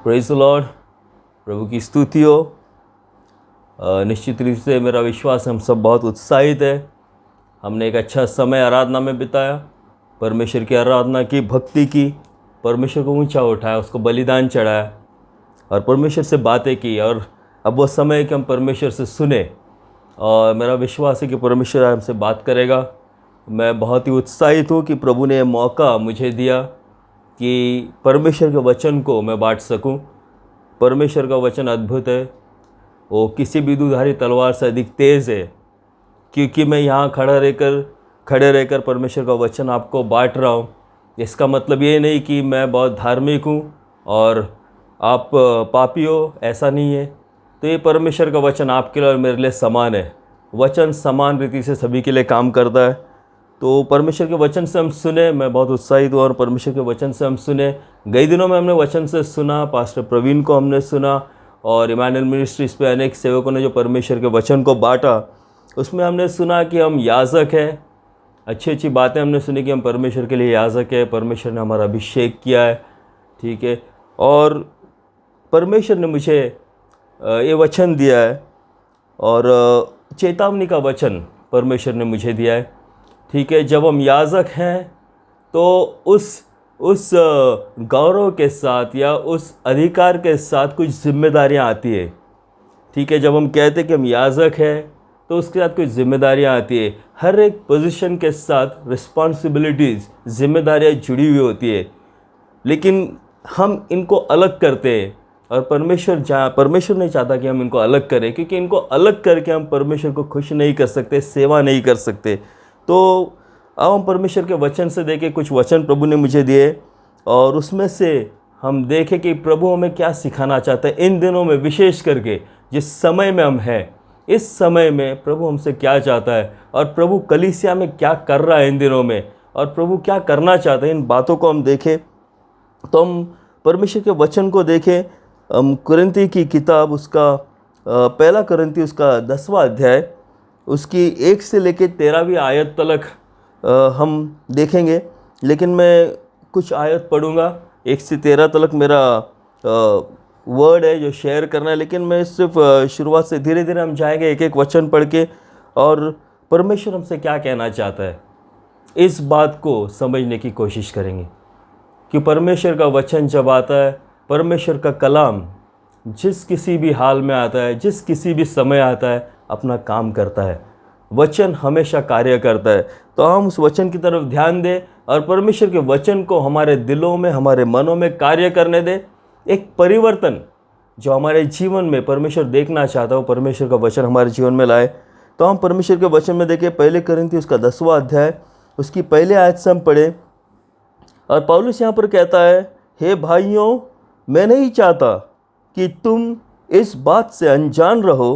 Praise the Lord. प्रभु की स्तुति हो। निश्चित रूप से मेरा विश्वास हम सब बहुत उत्साहित है। हमने एक अच्छा समय आराधना में बिताया, परमेश्वर की आराधना की, भक्ति की, परमेश्वर को ऊंचा उठाया, उसको बलिदान चढ़ाया और परमेश्वर से बातें की। और अब वो समय है कि हम परमेश्वर से सुने और मेरा विश्वास है कि परमेश्वर हमसे बात करेगा। मैं बहुत ही उत्साहित हूँ कि प्रभु ने मौका मुझे दिया कि परमेश्वर के वचन को मैं बांट सकूं। परमेश्वर का वचन अद्भुत है, वो किसी भी दुधारी तलवार से अधिक तेज़ है, क्योंकि मैं यहाँ खड़े रहकर परमेश्वर का वचन आपको बांट रहा हूँ। इसका मतलब ये नहीं कि मैं बहुत धार्मिक हूँ और आप पापी हो, ऐसा नहीं है। तो ये परमेश्वर का वचन आपके लिए और मेरे लिए समान है। वचन समान रीति से सभी के लिए काम करता है। तो परमेश्वर के वचन से हम सुने। मैं बहुत उत्साहित हुआ और परमेश्वर के वचन से हम सुने। कई दिनों में हमने वचन से सुना, पास्टर प्रवीण को हमने सुना और इमैनुअल मिनिस्ट्रीज पे अनेक सेवकों ने जो परमेश्वर के वचन को बांटा, उसमें हमने सुना कि हम याजक हैं। अच्छी अच्छी बातें हमने सुनी कि हम परमेश्वर के लिए याजक है, परमेश्वर ने हमारा अभिषेक किया है, ठीक है। और परमेश्वर ने मुझे ये वचन दिया है और चेतावनी का वचन परमेश्वर ने मुझे दिया है, ठीक है। जब हम याजक हैं तो उस गौरव के साथ या उस अधिकार के साथ कुछ जिम्मेदारियां आती है, ठीक है। जब हम कहते हैं कि हम याजक हैं तो उसके साथ कुछ जिम्मेदारियां आती है। हर एक पोजीशन के साथ रिस्पॉन्सिबिलिटीज़, जिम्मेदारियां जुड़ी हुई होती है, लेकिन हम इनको अलग करते हैं और परमेश्वर नहीं चाहता कि हम इनको अलग करें, क्योंकि इनको अलग करके हम परमेश्वर को खुश नहीं कर सकते, सेवा नहीं कर सकते। तो अब हम परमेश्वर के वचन से देखें। कुछ वचन प्रभु ने मुझे दिए और उसमें से हम देखें कि प्रभु हमें क्या सिखाना चाहता है इन दिनों में, विशेष करके जिस समय में हम हैं। इस समय में प्रभु हमसे क्या चाहता है और प्रभु कलीसिया में क्या कर रहा है इन दिनों में, और प्रभु क्या करना चाहता है, इन बातों को हम देखें। तो हम परमेश्वर के वचन को देखें। कुरिन्ती की किताब, उसका पहला कुरिन्ती, उसका 10वां अध्याय, उसकी 1 से लेकर 13वीं आयत तक हम देखेंगे। लेकिन मैं कुछ आयत पढ़ूंगा, 1 से 13 तक मेरा वर्ड है जो शेयर करना है। लेकिन मैं सिर्फ शुरुआत से धीरे धीरे हम जाएंगे, एक एक वचन पढ़ के, और परमेश्वर हमसे क्या कहना चाहता है इस बात को समझने की कोशिश करेंगे। कि परमेश्वर का वचन जब आता है, परमेश्वर का कलाम जिस किसी भी हाल में आता है, जिस किसी भी समय आता है, अपना काम करता है। वचन हमेशा कार्य करता है। तो हम उस वचन की तरफ ध्यान दें और परमेश्वर के वचन को हमारे दिलों में, हमारे मनों में कार्य करने दें। एक परिवर्तन जो हमारे जीवन में परमेश्वर देखना चाहता है, वो परमेश्वर का वचन हमारे जीवन में लाए। तो हम परमेश्वर के वचन में देखें, पहले कुरिन्ती उसका 10वां अध्याय, उसकी पहले आयत से हम पढ़े। और पौलुस यहाँ पर कहता है, हे भाइयों, मैं नहीं चाहता कि तुम इस बात से अनजान रहो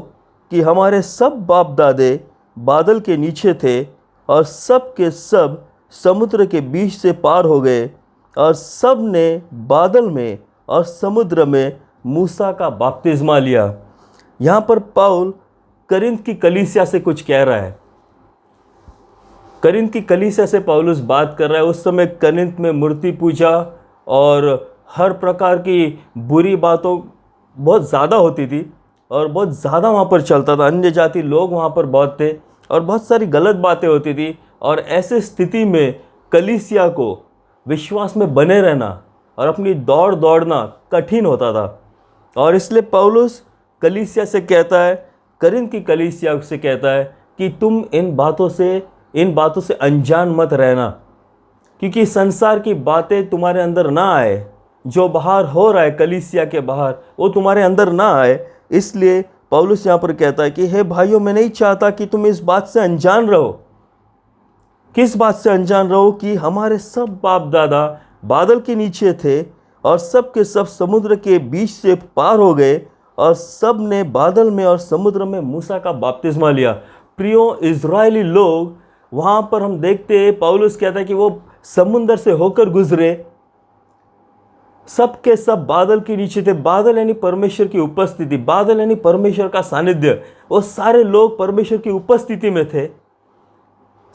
कि हमारे सब बाप दादे बादल के नीचे थे और सब के सब समुद्र के बीच से पार हो गए, और सब ने बादल में और समुद्र में मूसा का बपतिस्मा लिया। यहाँ पर पौल करिन्थ की कलीसिया से कुछ कह रहा है। करिन्थ की कलीसिया से पौलुस बात कर रहा है। उस समय करिन्थ में मूर्ति पूजा और हर प्रकार की बुरी बातों बहुत ज़्यादा होती थी और बहुत ज़्यादा वहाँ पर चलता था। अन्य जाति लोग वहाँ पर बहुत थे और बहुत सारी गलत बातें होती थी। और ऐसे स्थिति में कलीसिया को विश्वास में बने रहना और अपनी दौड़ना कठिन होता था। और इसलिए पौलुस कलीसिया से कहता है, करिन्थ की कलीसिया से कहता है कि तुम इन बातों से अनजान मत रहना, क्योंकि संसार की बातें तुम्हारे अंदर ना आए। जो बाहर हो रहा है कलीसिया के बाहर, वो तुम्हारे अंदर ना आए। इसलिए पौलुस यहाँ पर कहता है कि हे भाइयों, मैं नहीं चाहता कि तुम इस बात से अनजान रहो। किस बात से अनजान रहो? कि हमारे सब बाप दादा बादल के नीचे थे और सब के सब समुद्र के बीच से पार हो गए, और सब ने बादल में और समुद्र में मूसा का बपतिस्मा लिया। प्रियो इज़राइली लोग, वहाँ पर हम देखते हैं पौलुस कहता है कि वो समुद्र से होकर गुजरे। सब के सब बादल के नीचे थे। बादल यानी परमेश्वर की उपस्थिति, बादल यानी परमेश्वर का सानिध्य। वो सारे लोग परमेश्वर की उपस्थिति में थे।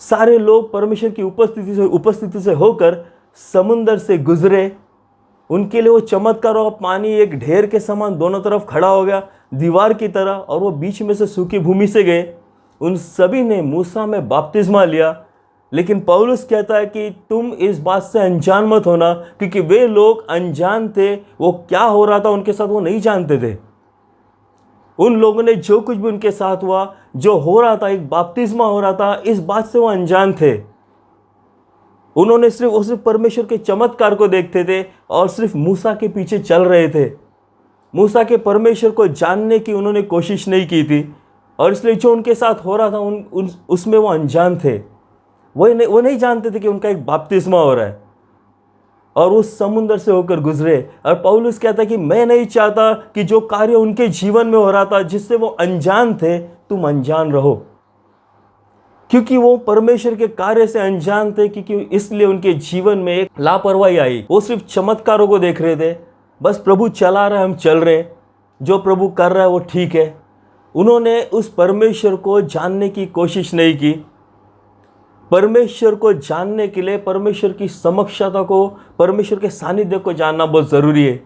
सारे लोग परमेश्वर की उपस्थिति से होकर समुंदर से गुजरे उनके लिए वो चमत्कार और पानी एक ढेर के समान दोनों तरफ खड़ा हो गया दीवार की तरह, और वो बीच में से सूखी भूमि से गए। उन सभी ने मूसा में बपतिस्मा लिया। लेकिन पौलुस कहता है कि तुम इस बात से अनजान मत होना, क्योंकि वे लोग अनजान थे। वो क्या हो रहा था उनके साथ वो नहीं जानते थे। उन लोगों ने जो कुछ भी उनके साथ हुआ, जो हो रहा था, एक बपतिस्मा हो रहा था, इस बात से वो अनजान थे। उन्होंने सिर्फ परमेश्वर के चमत्कार को देखते थे और सिर्फ मूसा के पीछे चल रहे थे। मूसा के परमेश्वर को जानने की उन्होंने कोशिश नहीं की थी, और इसलिए जो उनके साथ हो रहा था उसमें वो अनजान थे। वो नहीं जानते थे कि उनका एक बपतिस्मा हो रहा है, और उस समुद्र से होकर गुजरे। और पौलुस कहता है कि मैं नहीं चाहता कि जो कार्य उनके जीवन में हो रहा था, जिससे वो अनजान थे, तुम अनजान रहो। क्योंकि वो परमेश्वर के कार्य से अनजान थे, क्योंकि इसलिए उनके जीवन में एक लापरवाही आई। वो सिर्फ चमत्कारों को देख रहे थे, बस प्रभु चला रहा है, हम चल रहे हैं, जो प्रभु कर रहा है वो ठीक है। उन्होंने उस परमेश्वर को जानने की कोशिश नहीं की। परमेश्वर को जानने के लिए परमेश्वर की समक्षता को, परमेश्वर के सानिध्य को जानना बहुत ज़रूरी है।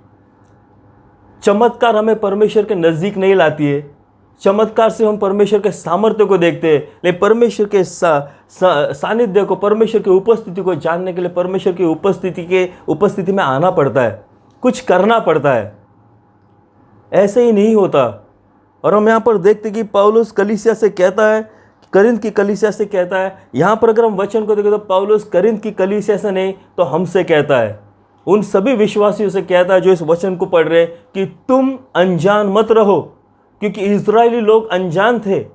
चमत्कार हमें परमेश्वर के नज़दीक नहीं लाती है। चमत्कार से हम परमेश्वर के सामर्थ्य को देखते हैं, लेकिन परमेश्वर के सानिध्य को, परमेश्वर की उपस्थिति को जानने के लिए परमेश्वर की उपस्थिति में आना पड़ता है, कुछ करना पड़ता है। ऐसे ही नहीं होता। और हम यहाँ पर देखते कि पौलुस कलीसिया से कहता है, करिन्थ की कलीसिया से कहता है। यहाँ पर अगर हम वचन को देखें तो पौलुस करिन्थ की कलीसिया से नहीं तो हमसे कहता है, उन सभी विश्वासियों से कहता है जो इस वचन को पढ़ रहे, कि तुम अनजान मत रहो। क्योंकि इजरायली लोग अनजान थे,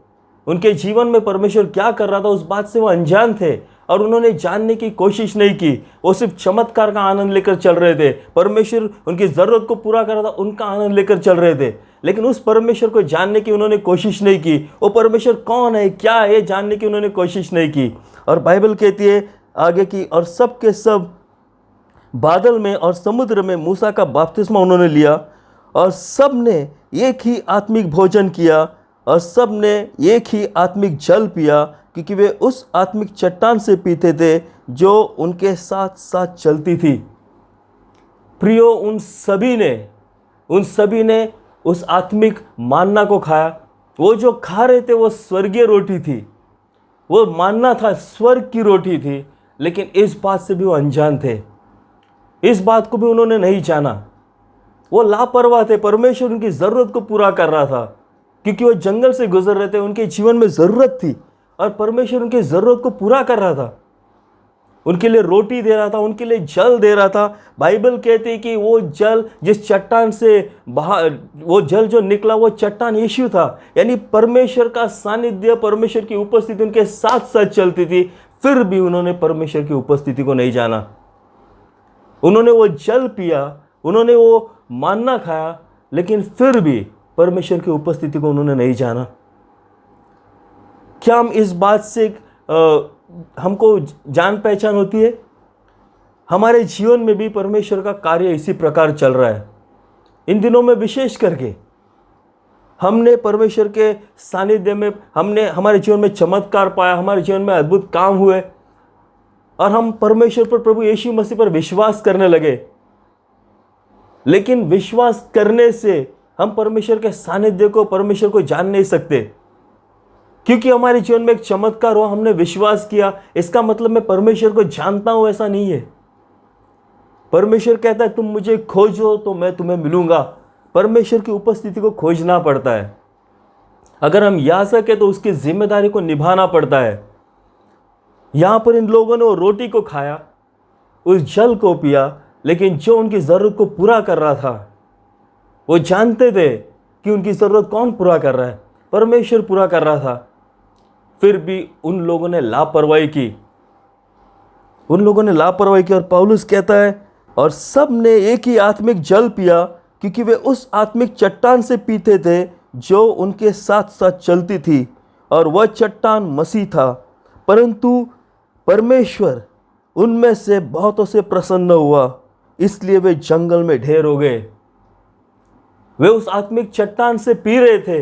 उनके जीवन में परमेश्वर क्या कर रहा था उस बात से वो अनजान थे, और उन्होंने जानने की कोशिश नहीं की। वो सिर्फ चमत्कार का आनंद लेकर चल रहे थे। परमेश्वर उनकी ज़रूरत को पूरा कर रहा था, उनका आनंद लेकर चल रहे थे। लेकिन उस परमेश्वर को जानने की उन्होंने कोशिश नहीं की। वो परमेश्वर कौन है, क्या है, जानने की उन्होंने कोशिश नहीं की। और बाइबल कहती है आगे की, और सब के सब बादल में और समुद्र में मूसा का बपतिस्मा उन्होंने लिया, और सब ने एक ही आत्मिक भोजन किया, और सब ने एक ही आत्मिक जल पिया, क्योंकि वे उस आत्मिक चट्टान से पीते थे जो उनके साथ साथ चलती थी। प्रियो, उन सभी ने उस आत्मिक मान्ना को खाया। वो जो खा रहे थे वो स्वर्गीय रोटी थी, वो मान्ना था, स्वर्ग की रोटी थी। लेकिन इस बात से भी वो अनजान थे, इस बात को भी उन्होंने नहीं जाना। वो लापरवाह थे। परमेश्वर उनकी ज़रूरत को पूरा कर रहा था, क्योंकि वो जंगल से गुजर रहे थे, उनके जीवन में ज़रूरत थी, और परमेश्वर उनकी ज़रूरत को पूरा कर रहा था। उनके लिए रोटी दे रहा था, उनके लिए जल दे रहा था। बाइबल कहती है कि वो जल जिस चट्टान से वो जल जो निकला वो चट्टान यीशु था। यानी परमेश्वर का सानिध्य, परमेश्वर की उपस्थिति उनके साथ साथ चलती थी। फिर भी उन्होंने परमेश्वर की उपस्थिति को नहीं जाना। उन्होंने वो जल पिया, उन्होंने वो मान्ना खाया, लेकिन फिर भी परमेश्वर की उपस्थिति को उन्होंने नहीं जाना। क्या हम इस बात से हमको जान पहचान होती है? हमारे जीवन में भी परमेश्वर का कार्य इसी प्रकार चल रहा है। इन दिनों में विशेष करके हमने परमेश्वर के सानिध्य में हमारे जीवन में चमत्कार पाया, हमारे जीवन में अद्भुत काम हुए, और हम परमेश्वर पर, प्रभु यीशु मसीह पर विश्वास करने लगे। लेकिन विश्वास करने से हम परमेश्वर के सानिध्य को, परमेश्वर को जान नहीं सकते। क्योंकि हमारे जीवन में एक चमत्कार हुआ, हमने विश्वास किया, इसका मतलब मैं परमेश्वर को जानता हूं, ऐसा नहीं है। परमेश्वर कहता है तुम मुझे खोजो तो मैं तुम्हें मिलूंगा। परमेश्वर की उपस्थिति को खोजना पड़ता है। अगर हम या सके तो उसकी जिम्मेदारी को निभाना पड़ता है। यहां पर इन लोगों ने वो रोटी को खाया, उस जल को पिया, लेकिन जो उनकी ज़रूरत को पूरा कर रहा था, वो जानते थे कि उनकी ज़रूरत कौन पूरा कर रहा है, परमेश्वर पूरा कर रहा था। फिर भी उन लोगों ने लापरवाही की, और पौलुस कहता है, और सब ने एक ही आत्मिक जल पिया, क्योंकि वे उस आत्मिक चट्टान से पीते थे जो उनके साथ साथ चलती थी, और वह चट्टान मसीह था। परंतु परमेश्वर उनमें से बहुतों से प्रसन्न हुआ, इसलिए वे जंगल में ढेर हो गए। वे उस आत्मिक चट्टान से पी रहे थे,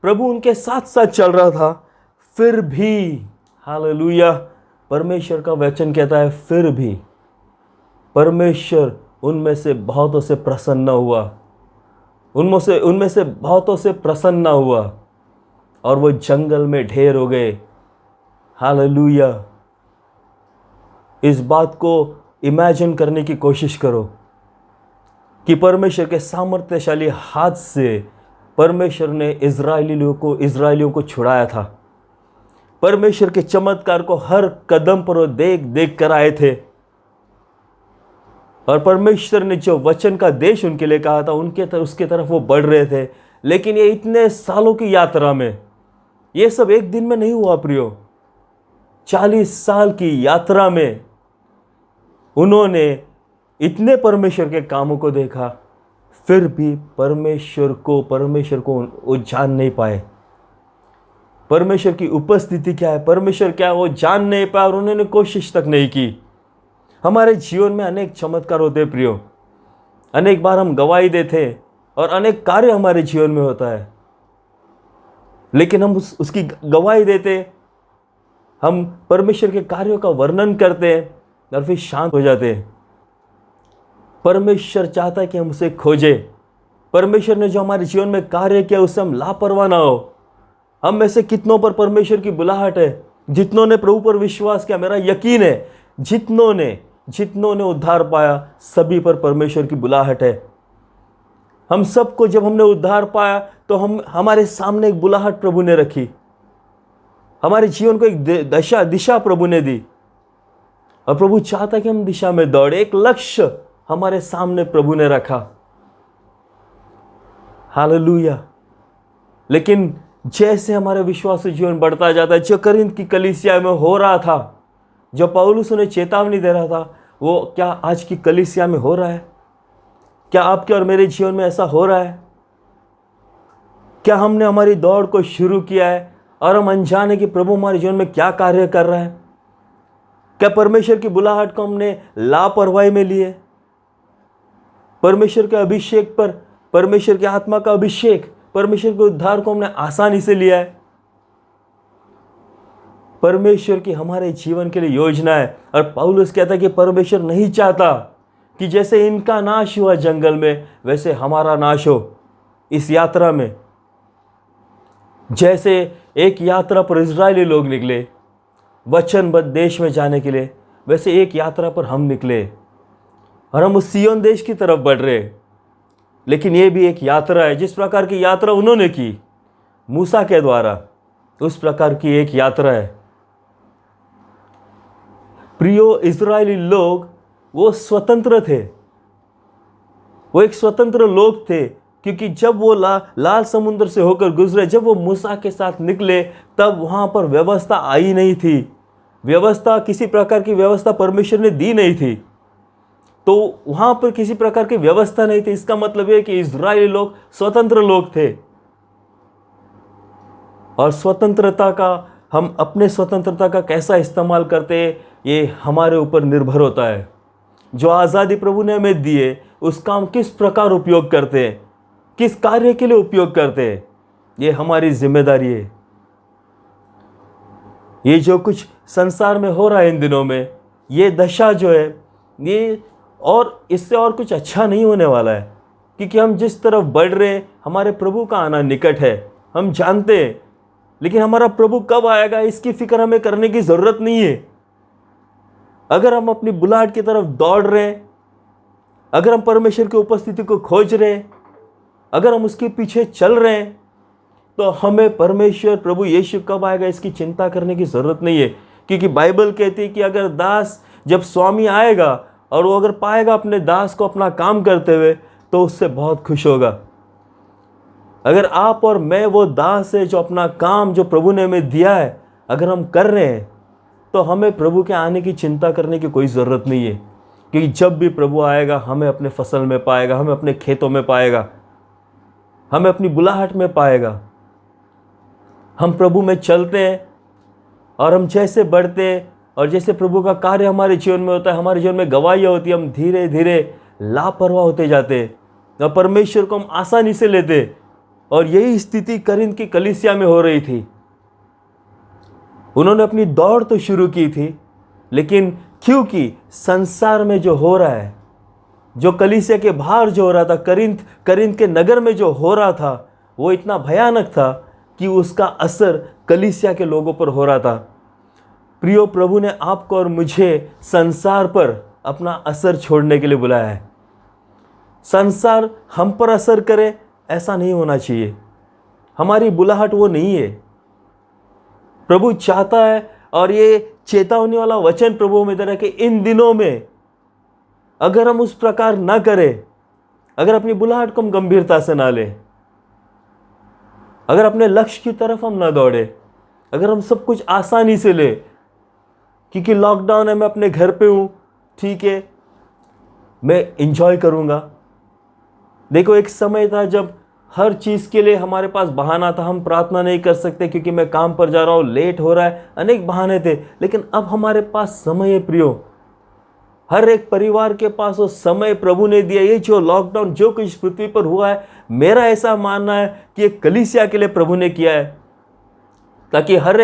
प्रभु उनके साथ साथ चल रहा था। फिर भी, हालेलुया, परमेश्वर का वचन कहता है, फिर भी परमेश्वर उनमें से बहुतों से प्रसन्न हुआ, उनमें से बहुतों से प्रसन्न हुआ और वो जंगल में ढेर हो गए। हालेलुया। इस बात को इमेजिन करने की कोशिश करो कि परमेश्वर के सामर्थ्यशाली हाथ से परमेश्वर ने इजरायलियों को छुड़ाया था। परमेश्वर के चमत्कार को हर कदम पर वो देख देख कर आए थे, और परमेश्वर ने जो वचन का देश उनके लिए कहा था उसके तरफ वो बढ़ रहे थे। लेकिन ये इतने सालों की यात्रा में, ये सब एक दिन में नहीं हुआ प्रियो। 40 साल की यात्रा में उन्होंने इतने परमेश्वर के कामों को देखा, फिर भी परमेश्वर को वो जान नहीं पाए। परमेश्वर की उपस्थिति क्या है, परमेश्वर क्या है, वो जान नहीं पाए और उन्होंने कोशिश तक नहीं की। हमारे जीवन में अनेक चमत्कार होते हैं प्रियो, अनेक बार हम गवाही देते और अनेक कार्य हमारे जीवन में होता है, लेकिन हम उसकी गवाही देते, हम परमेश्वर के कार्यों का वर्णन करते हैं और फिर शांत हो जाते हैं। परमेश्वर चाहता है कि हम उसे खोजें। परमेश्वर ने जो हमारे जीवन में कार्य किया उससे हम लापरवाह ना हो। हम में से कितनों पर परमेश्वर की बुलाहट है, जितनों ने प्रभु पर विश्वास किया, मेरा यकीन है जितनों ने उद्धार पाया सभी पर परमेश्वर की बुलाहट है। हम सबको जब हमने उद्धार पाया तो हमारे सामने एक बुलाहट प्रभु ने रखी, हमारे जीवन को एक दिशा प्रभु ने दी, और प्रभु चाहता कि हम दिशा में दौड़े। एक लक्ष्य हमारे सामने प्रभु ने रखा। हालेलुया। लेकिन जैसे हमारा विश्वास जीवन बढ़ता जाता है, जो करिन्थ की कलीसिया में हो रहा था, जो पौलुस उन्हें चेतावनी दे रहा था, वो क्या आज की कलीसिया में हो रहा है? क्या आपके और मेरे जीवन में ऐसा हो रहा है? क्या हमने हमारी दौड़ को शुरू किया है और हम अनजाने कि प्रभु हमारे जीवन में क्या कार्य कर रहा है? क्या परमेश्वर की बुलाहट को हमने लापरवाही में लिए? परमेश्वर के अभिषेक पर, परमेश्वर की आत्मा का अभिषेक, परमेश्वर के उद्धार को हमने आसानी से लिया है? परमेश्वर की हमारे जीवन के लिए योजना है, और पौलुस कहता है कि परमेश्वर नहीं चाहता कि जैसे इनका नाश हुआ जंगल में वैसे हमारा नाश हो इस यात्रा में। जैसे एक यात्रा पर इजरायली लोग निकले वचनबद्ध देश में जाने के लिए, वैसे एक यात्रा पर हम निकले और हम उस सिय्योन देश की तरफ बढ़ रहे। लेकिन ये भी एक यात्रा है, जिस प्रकार की यात्रा उन्होंने की मूसा के द्वारा, उस प्रकार की एक यात्रा है। प्रियो, इजरायली लोग वो स्वतंत्र थे, वो एक स्वतंत्र लोग थे, क्योंकि जब वो लाल समुद्र से होकर गुजरे, जब वो मूसा के साथ निकले, तब वहां पर व्यवस्था आई नहीं थी। व्यवस्था, किसी प्रकार की व्यवस्था परमेश्वर ने दी नहीं थी, तो वहां पर किसी प्रकार की व्यवस्था नहीं थी। इसका मतलब है कि इजरायली लोग स्वतंत्र लोग थे, और स्वतंत्रता का, हम अपने स्वतंत्रता का कैसा इस्तेमाल करते हैं ये हमारे ऊपर निर्भर होता है। जो आज़ादी प्रभु ने हमें दी है उसका हम किस प्रकार उपयोग करते हैं, किस कार्य के लिए उपयोग करते हैं, ये हमारी जिम्मेदारी है। ये जो कुछ संसार में हो रहा है इन दिनों में, ये दशा जो है, ये और इससे और कुछ अच्छा नहीं होने वाला है, क्योंकि हम जिस तरफ बढ़ रहे हैं, हमारे प्रभु का आना निकट है, हम जानते हैं। लेकिन हमारा प्रभु कब आएगा इसकी फिक्र हमें करने की ज़रूरत नहीं है। अगर हम अपनी बुलाहट की तरफ दौड़ रहे हैं, अगर हम परमेश्वर की उपस्थिति को खोज रहे हैं, अगर हम उसके पीछे चल रहे हैं, तो हमें परमेश्वर प्रभु यीशु कब आएगा इसकी चिंता करने की ज़रूरत नहीं है। क्योंकि बाइबल कहती है कि अगर दास, जब स्वामी आएगा और वो अगर पाएगा अपने दास को अपना काम करते हुए, तो उससे बहुत खुश होगा। अगर आप और मैं वो दास है जो अपना काम, जो प्रभु ने हमें दिया है, अगर हम कर रहे हैं, तो हमें प्रभु के आने की चिंता करने की कोई ज़रूरत नहीं है। क्योंकि जब भी प्रभु आएगा हमें अपने फसल में पाएगा, हमें अपने खेतों में पाएगा, हमें अपनी बुलाहट में पाएगा। हम प्रभु में चलते हैं और हम जैसे बढ़ते हैं और जैसे प्रभु का कार्य हमारे जीवन में होता है, हमारे जीवन में गवाहियाँ होती है, हम धीरे धीरे लापरवाह होते जाते हैं और परमेश्वर को हम आसानी से लेते। और यही स्थिति करिन्थ की कलीसिया में हो रही थी। उन्होंने अपनी दौड़ तो शुरू की थी, लेकिन क्योंकि संसार में जो हो रहा है, जो कलीसिया के बाहर जो हो रहा था, करिंथ के नगर में जो हो रहा था, वो इतना भयानक था कि उसका असर कलीसिया के लोगों पर हो रहा था। प्रियो, प्रभु ने आपको और मुझे संसार पर अपना असर छोड़ने के लिए बुलाया है। संसार हम पर असर करे ऐसा नहीं होना चाहिए। हमारी बुलाहट वो नहीं है। प्रभु चाहता है, और ये चेतावनी वाला वचन प्रभु में दे रहा है कि इन दिनों में अगर हम उस प्रकार ना करें, अगर अपनी बुलाहट को हम गंभीरता से ना लें, अगर अपने लक्ष्य की तरफ हम ना दौड़े, अगर हम सब कुछ आसानी से ले, क्योंकि लॉकडाउन है, मैं अपने घर पे हूँ, ठीक है, मैं इंजॉय करूँगा। देखो, एक समय था जब हर चीज़ के लिए हमारे पास बहाना था। हम प्रार्थना नहीं कर सकते क्योंकि मैं काम पर जा रहा हूँ, लेट हो रहा है, अनेक बहाने थे। लेकिन अब हमारे पास समय है प्रियो। हर एक परिवार के पास वो समय प्रभु ने दिया। ये जो लॉकडाउन, जो कुछ पृथ्वी पर हुआ है, मेरा ऐसा मानना है कि ये कलीसिया के लिए प्रभु ने किया है, ताकि हर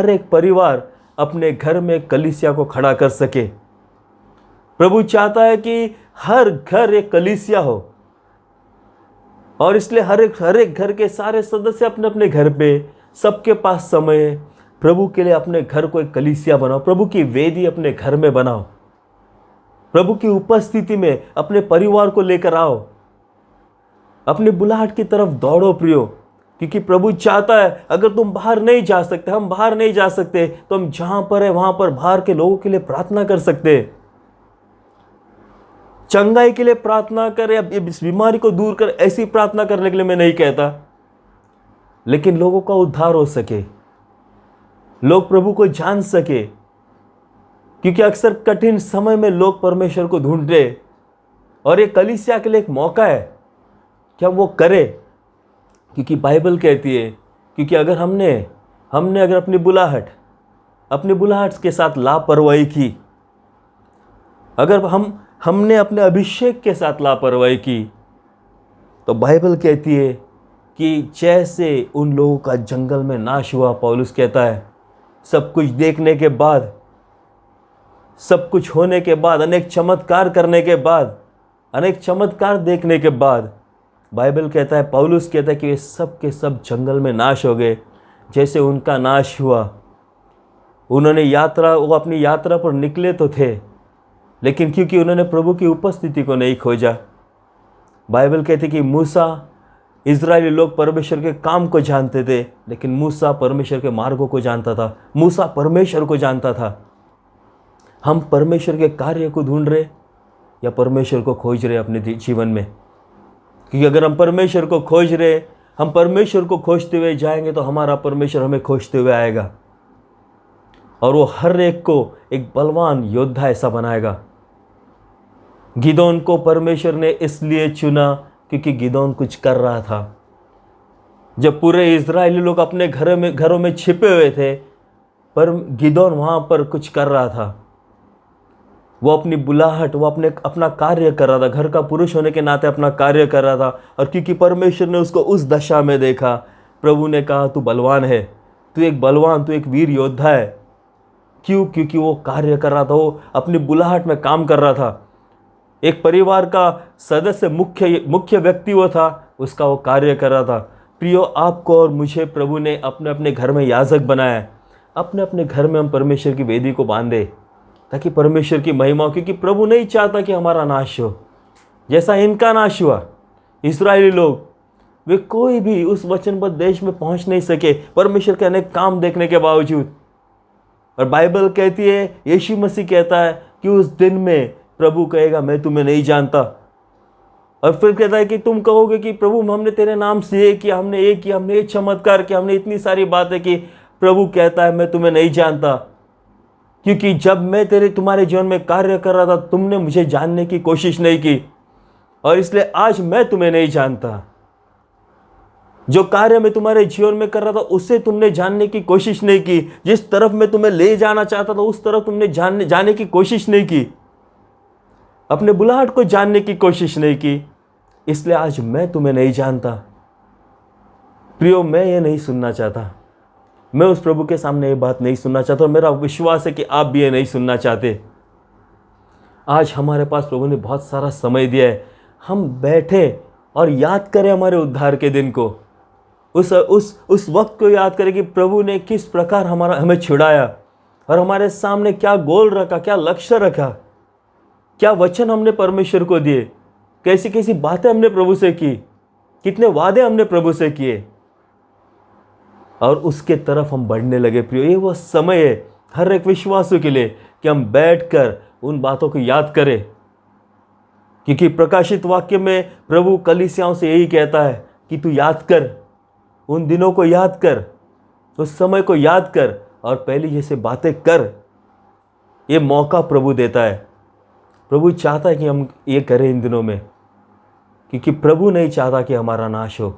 एक परिवार अपने घर में कलीसिया को खड़ा कर सके। प्रभु चाहता है कि हर घर एक कलीसिया हो, और इसलिए हर एक घर के सारे सदस्य अपने अपने घर पे, सबके पास समय है, प्रभु के लिए अपने घर को एक कलीसिया बनाओ। प्रभु की वेदी अपने घर में बनाओ। प्रभु की उपस्थिति में अपने परिवार को लेकर आओ। अपनी बुलाहट की तरफ दौड़ो प्रियो, क्योंकि प्रभु चाहता है, अगर तुम बाहर नहीं जा सकते, हम बाहर नहीं जा सकते, तो हम जहां पर है वहां पर बाहर के लोगों के लिए प्रार्थना कर सकते हैं। चंगाई के लिए प्रार्थना करें, अब इस बीमारी को दूर कर, ऐसी प्रार्थना करने के लिए मैं नहीं कहता, लेकिन लोगों का उद्धार हो सके, लोग प्रभु को जान सके। क्योंकि अक्सर कठिन समय में लोग परमेश्वर को ढूंढते, और ये कलीसिया के लिए एक मौका है कि हम वो करें। क्योंकि बाइबल कहती है, क्योंकि अगर हमने अगर अपनी बुलाहट के साथ लापरवाही की, अगर हमने अपने अभिषेक के साथ लापरवाही की, तो बाइबल कहती है कि जैसे उन लोगों का जंगल में नाश हुआ। पौलुस कहता है, सब कुछ देखने के बाद, सब कुछ होने के बाद, अनेक चमत्कार करने के बाद, अनेक चमत्कार देखने के बाद, बाइबल कहता है, पौलुस कहता है कि वे सब के सब जंगल में नाश हो गए। जैसे उनका नाश हुआ, वो अपनी यात्रा पर निकले तो थे, लेकिन क्योंकि उन्होंने प्रभु की उपस्थिति को नहीं खोजा। बाइबल कहती कि मूसा, इजरायली लोग परमेश्वर के काम को जानते थे, लेकिन मूसा परमेश्वर के मार्गों को जानता था। मूसा परमेश्वर को जानता था। हम परमेश्वर के कार्य को ढूंढ रहे या परमेश्वर को खोज रहे अपने जीवन में? क्योंकि अगर हम परमेश्वर को खोज रहे, हम परमेश्वर को खोजते हुए जाएंगे, तो हमारा परमेश्वर हमें खोजते हुए आएगा, और वो हर एक को एक बलवान योद्धा ऐसा बनाएगा। गिदोन को परमेश्वर ने इसलिए चुना क्योंकि गिदोन कुछ कर रहा था। जब पूरे इजरायली लोग अपने घरों में छिपे हुए थे, पर गिदोन वहाँ पर कुछ कर रहा था। वो अपनी बुलाहट, वो अपना कार्य कर रहा था, घर का पुरुष होने के नाते अपना कार्य कर रहा था। और क्योंकि परमेश्वर ने उसको उस दशा में देखा, प्रभु ने कहा, तू बलवान है, तू एक वीर योद्धा है। क्यों? क्योंकि वो कार्य कर रहा था, वो अपनी बुलाहट में काम कर रहा था। एक परिवार का सदस्य, मुख्य व्यक्ति वो था, उसका वो कार्य कर रहा था। प्रियो, आपको और मुझे प्रभु ने अपने अपने घर में याजक बनाया है। अपने अपने घर में हम परमेश्वर की वेदी को बांधे, ताकि परमेश्वर की महिमा हो। क्योंकि प्रभु नहीं चाहता कि हमारा नाश हो, जैसा इनका नाश हुआ। इस्राएली लोग, वे कोई भी उस वचनबद्ध देश में पहुंच नहीं सके, परमेश्वर के अनेक काम देखने के बावजूद। और बाइबल कहती है, यीशु मसीह कहता है कि उस दिन में प्रभु कहेगा, मैं तुम्हें नहीं जानता। और फिर कहता है कि तुम कहोगे कि प्रभु, हमने तेरे नाम से ये किया, हमने ये चमत्कार किया, हमने इतनी सारी बातें की। प्रभु कहता है, मैं तुम्हें नहीं जानता, क्योंकि जब मैं तुम्हारे जीवन में कार्य कर रहा था, तुमने मुझे जानने की कोशिश नहीं की, और इसलिए आज मैं तुम्हें नहीं जानता। जो कार्य मैं तुम्हारे जीवन में कर रहा था, उससे तुमने जानने की कोशिश नहीं की। जिस तरफ मैं तुम्हें ले जाना चाहता था, उस तरफ तुमने जाने की कोशिश नहीं की, अपने बुलाहट को जानने की कोशिश नहीं की। इसलिए आज मैं तुम्हें नहीं जानता। प्रियो, मैं ये नहीं सुनना चाहता। मैं उस प्रभु के सामने ये बात नहीं सुनना चाहता, और मेरा विश्वास है कि आप भी ये नहीं सुनना चाहते। आज हमारे पास प्रभु ने बहुत सारा समय दिया है, हम बैठे और याद करें हमारे उद्धार के दिन को, उस वक्त को याद करें कि प्रभु ने किस प्रकार हमें छुड़ाया और हमारे सामने क्या गोल रखा, क्या लक्ष्य रखा, क्या वचन हमने परमेश्वर को दिए, कैसी कैसी बातें हमने प्रभु से की, कितने वादे हमने प्रभु से किए, और उसके तरफ हम बढ़ने लगे। प्रियो, ये वो समय है हर एक विश्वासू के लिए कि हम बैठकर उन बातों को याद करें, क्योंकि प्रकाशित वाक्य में प्रभु कलीसियाओं से यही कहता है कि तू याद कर, उन दिनों को याद कर, उस समय को याद कर और पहले जैसे बातें कर। ये मौका प्रभु देता है। प्रभु चाहता है कि हम ये करें इन दिनों में, क्योंकि प्रभु नहीं चाहता कि हमारा नाश हो,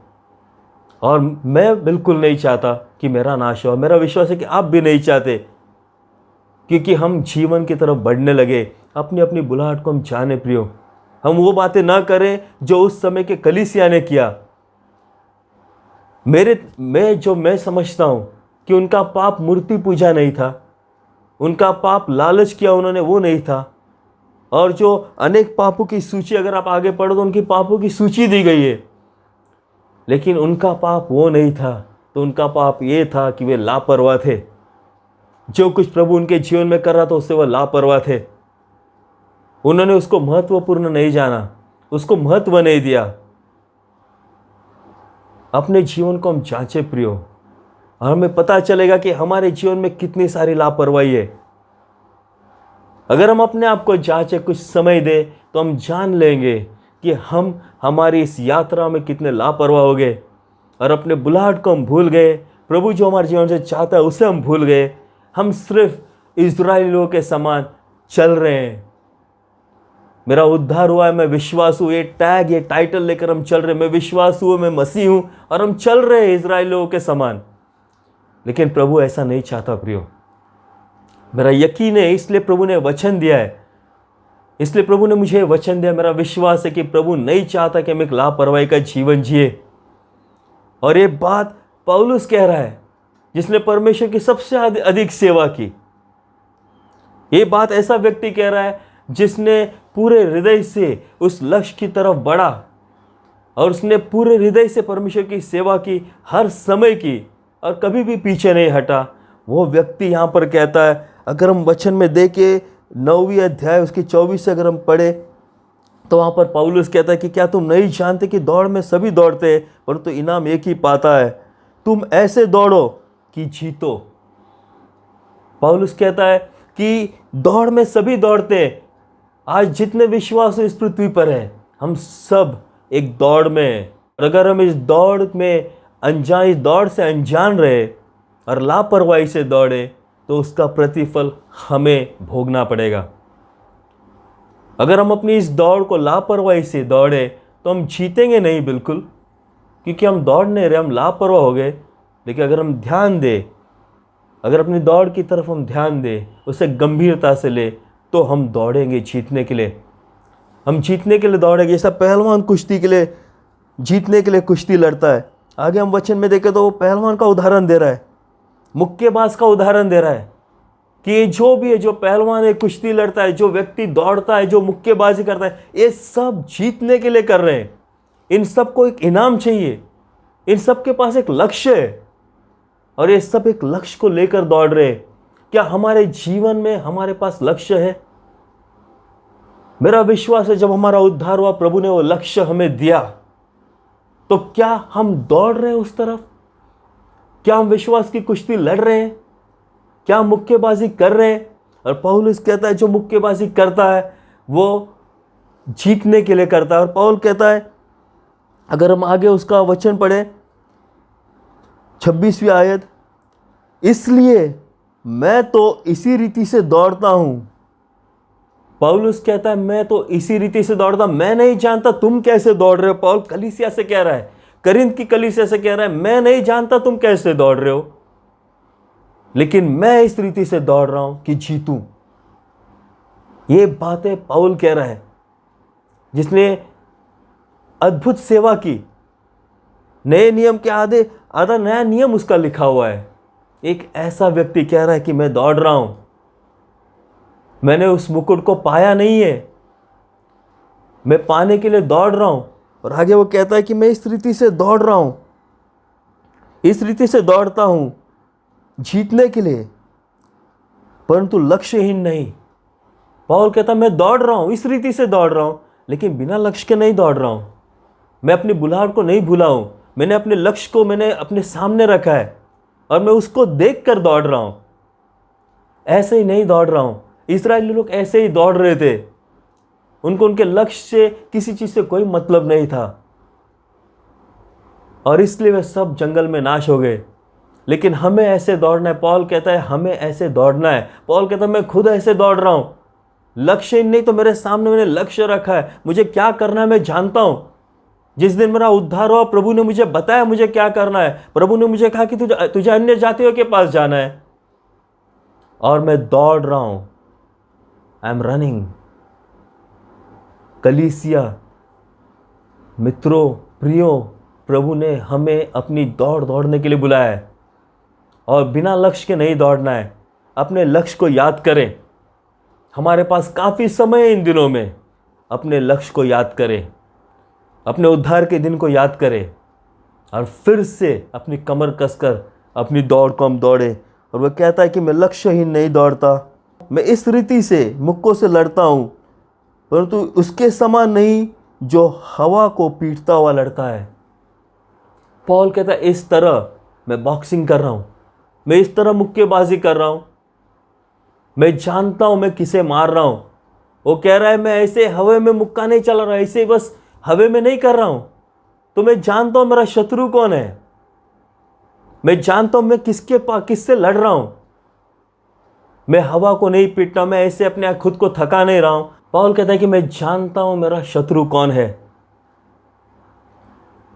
और मैं बिल्कुल नहीं चाहता कि मेरा नाश हो। मेरा विश्वास है कि आप भी नहीं चाहते, क्योंकि हम जीवन की तरफ बढ़ने लगे, अपनी अपनी बुलाहट को हम जाने। प्रियो, हम वो बातें ना करें जो उस समय के कलीसिया ने किया। मैं समझता हूं कि उनका पाप मूर्ति पूजा नहीं था, उनका पाप लालच किया उन्होंने, वो नहीं था। और जो अनेक पापों की सूची, अगर आप आगे पढ़ो तो उनकी पापों की सूची दी गई है, लेकिन उनका पाप वो नहीं था। तो उनका पाप ये था कि वे लापरवाह थे। जो कुछ प्रभु उनके जीवन में कर रहा था उससे वह लापरवाह थे। उन्होंने उसको महत्वपूर्ण नहीं जाना, उसको महत्व नहीं दिया। अपने जीवन को हम जांचे प्रियो, और हमें पता चलेगा कि हमारे जीवन में कितनी सारी लापरवाही है। अगर हम अपने आप को जांचे, कुछ समय दे, तो हम जान लेंगे कि हम हमारी इस यात्रा में कितने लापरवाह हो गए और अपने बुलाहट को हम भूल गए। प्रभु जो हमारे जीवन से चाहता है उसे हम भूल गए। हम सिर्फ इस्राएली लोगों के समान चल रहे हैं। मेरा उद्धार हुआ है, मैं विश्वास हूँ, ये टैग, ये टाइटल लेकर हम चल रहे हैं। मैं विश्वास हूँ, मैं मसीह हूँ, और हम चल रहे हैं इस्राएली लोगों के समान। लेकिन प्रभु ऐसा नहीं चाहता प्रियो। मेरा यकीन है, इसलिए प्रभु ने वचन दिया है, इसलिए प्रभु ने मुझे वचन दिया। मेरा विश्वास है कि प्रभु नहीं चाहता कि हम एक लापरवाही का जीवन जिए। और ये बात पौलुस कह रहा है, जिसने परमेश्वर की सबसे अधिक सेवा की। ये बात ऐसा व्यक्ति कह रहा है जिसने पूरे हृदय से उस लक्ष्य की तरफ बढ़ा, और उसने पूरे हृदय से परमेश्वर की सेवा की, हर समय की, और कभी भी पीछे नहीं हटा। वो व्यक्ति यहाँ पर कहता है, अगर हम वचन में देखें 9वीं अध्याय उसकी 24 से अगर हम पढ़े, तो वहाँ पर पौलुस कहता है कि क्या तुम नहीं जानते कि दौड़ में सभी दौड़ते हैं, परंतु इनाम एक ही पाता है। तुम ऐसे दौड़ो कि जीतो। पौलुस कहता है कि दौड़ में सभी दौड़ते हैं। आज जितने विश्वास इस पृथ्वी पर है, हम सब एक दौड़ में हैं। और अगर हम इस दौड़ से अनजान रहे और लापरवाही से दौड़े, तो उसका प्रतिफल हमें भोगना पड़ेगा। अगर हम अपनी इस दौड़ को लापरवाही से दौड़े, तो हम जीतेंगे नहीं बिल्कुल, क्योंकि हम दौड़ नहीं रहे, हम लापरवाह हो गए। लेकिन अगर हम ध्यान दें, अगर अपनी दौड़ की तरफ हम ध्यान दें, उसे गंभीरता से ले, तो हम दौड़ेंगे जीतने के लिए। हम जीतने के लिए दौड़ेंगे। जैसा पहलवान कुश्ती के लिए, जीतने के लिए कुश्ती लड़ता है। आगे हम वचन में देखें तो वो पहलवान का उदाहरण दे रहा है, मुक्केबाज का उदाहरण दे रहा है कि जो भी है, जो पहलवान है, कुश्ती लड़ता है, जो व्यक्ति दौड़ता है, जो मुक्केबाजी करता है, ये सब जीतने के लिए कर रहे हैं। इन सबको एक इनाम चाहिए, इन सब के पास एक लक्ष्य है, और ये सब एक लक्ष्य को लेकर दौड़ रहे हैं। क्या हमारे जीवन में हमारे पास लक्ष्य है? मेरा विश्वास है, जब हमारा उद्धार हुआ, प्रभु ने वो लक्ष्य हमें दिया, तो क्या हम दौड़ रहे हैं उस तरफ? क्या हम विश्वास की कुश्ती लड़ रहे हैं? क्या हम मुक्केबाजी कर रहे हैं? और पौलुस कहता है, जो मुक्केबाजी करता है वो जीतने के लिए करता है। और पौल कहता है, अगर हम आगे उसका वचन पढ़े, 26वीं आयत, इसलिए मैं तो इसी रीति से दौड़ता हूं। पौलुस कहता है, मैं तो इसी रीति से दौड़ता। मैं नहीं जानता तुम कैसे दौड़ रहे हो। पौल कलीसिया से कह रहा है, करिन्थ की कलीसिया से कह रहा है, मैं नहीं जानता तुम कैसे दौड़ रहे हो, लेकिन मैं इस रीति से दौड़ रहा हूं कि जीतूं। ये बातें पौल कह रहा है, जिसने अद्भुत सेवा की। नए नियम के आधा नया नियम उसका लिखा हुआ है। एक ऐसा व्यक्ति कह रहा है कि मैं दौड़ रहा हूं, मैंने उस मुकुट को पाया नहीं है, मैं पाने के लिए दौड़ रहा हूं। और आगे वो कहता है कि मैं इस रीति से दौड़ रहा हूं, इस रीति से दौड़ता हूं जीतने के लिए, परंतु लक्ष्यहीन नहीं। पौल कहता मैं दौड़ रहा हूं, इस रीति से दौड़ रहा हूं, लेकिन बिना लक्ष्य के नहीं दौड़ रहा हूं। मैं अपनी बुलाहट को नहीं भूला हूं, मैंने अपने लक्ष्य को मैंने अपने सामने रखा है और मैं उसको देख कर दौड़ रहा हूं। ऐसे ही नहीं दौड़ रहा हूं। इस्राएली लोग ऐसे ही दौड़ रहे थे, उनको उनके लक्ष्य से किसी चीज से कोई मतलब नहीं था और इसलिए वे सब जंगल में नाश हो गए। लेकिन हमें ऐसे दौड़ना है। पौल कहता है हमें ऐसे दौड़ना है। पौल कहता है मैं खुद ऐसे दौड़ रहा हूं, लक्ष्य नहीं तो मेरे सामने मैंने लक्ष्य रखा है, मुझे क्या करना है मैं जानता हूं। जिस दिन मेरा उद्धार हुआ प्रभु ने मुझे बताया मुझे क्या करना है। प्रभु ने मुझे कहा कि तुझे अन्य जातियों के पास जाना है और मैं दौड़ रहा हूं। I am running. कलीसिया, मित्रों, प्रियो, प्रभु ने हमें अपनी दौड़ने के लिए बुलाया है और बिना लक्ष्य के नहीं दौड़ना है। अपने लक्ष्य को याद करें। हमारे पास काफ़ी समय है इन दिनों में, अपने लक्ष्य को याद करें, अपने उद्धार के दिन को याद करें और फिर से अपनी कमर कसकर अपनी दौड़ को हम दौड़े। और वह कहता है कि मैं लक्ष्यहीन नहीं दौड़ता, मैं इस रीति से मुक्कों से लड़ता हूँ, परंतु उसके समान नहीं जो हवा को पीटता हुआ लड़ता है। पौल कहता है इस तरह मैं बॉक्सिंग कर रहा हूँ, मैं इस तरह मुक्केबाजी कर रहा हूँ, मैं जानता हूँ मैं किसे मार रहा हूँ। वो कह रहा है मैं ऐसे हवा में मुक्का नहीं चला रहा, ऐसे बस हवा में नहीं कर रहा हूँ, तो मैं जानता हूँ मेरा शत्रु कौन है, मैं जानता हूँ मैं किससे लड़ रहा हूँ। मैं हवा को नहीं पीटना, मैं ऐसे अपने खुद को थका नहीं रहा हूँ। पौल कहता है कि मैं जानता हूँ मेरा शत्रु कौन है।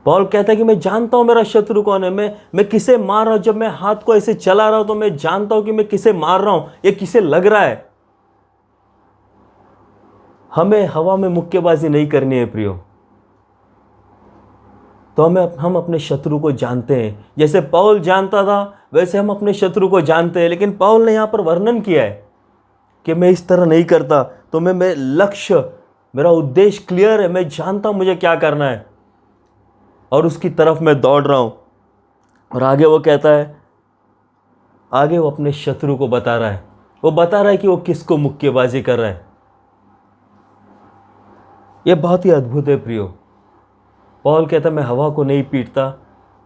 पौल कहता है कि मैं जानता हूं मेरा शत्रु कौन है, मैं किसे मार रहा हूं। जब मैं हाथ को ऐसे चला रहा हूं तो मैं जानता हूं कि मैं किसे मार रहा हूं, ये किसे लग रहा है। हमें हवा में मुक्केबाजी नहीं करनी है प्रियो। तो हम अपने शत्रु को जानते हैं। जैसे पौल जानता था वैसे हम अपने शत्रु को जानते हैं। लेकिन पौल ने यहां पर वर्णन किया है कि मैं इस तरह नहीं करता, तो मैं लक्ष्य, मेरा उद्देश्य क्लियर है, मैं जानता हूं मुझे क्या करना है और उसकी तरफ मैं दौड़ रहा हूं। और आगे वो कहता है, आगे वो अपने शत्रु को बता रहा है, वो बता रहा है कि वो किसको मुक्केबाजी कर रहा है। ये बहुत ही अद्भुत है प्रियो। पौल कहता है मैं हवा को नहीं पीटता,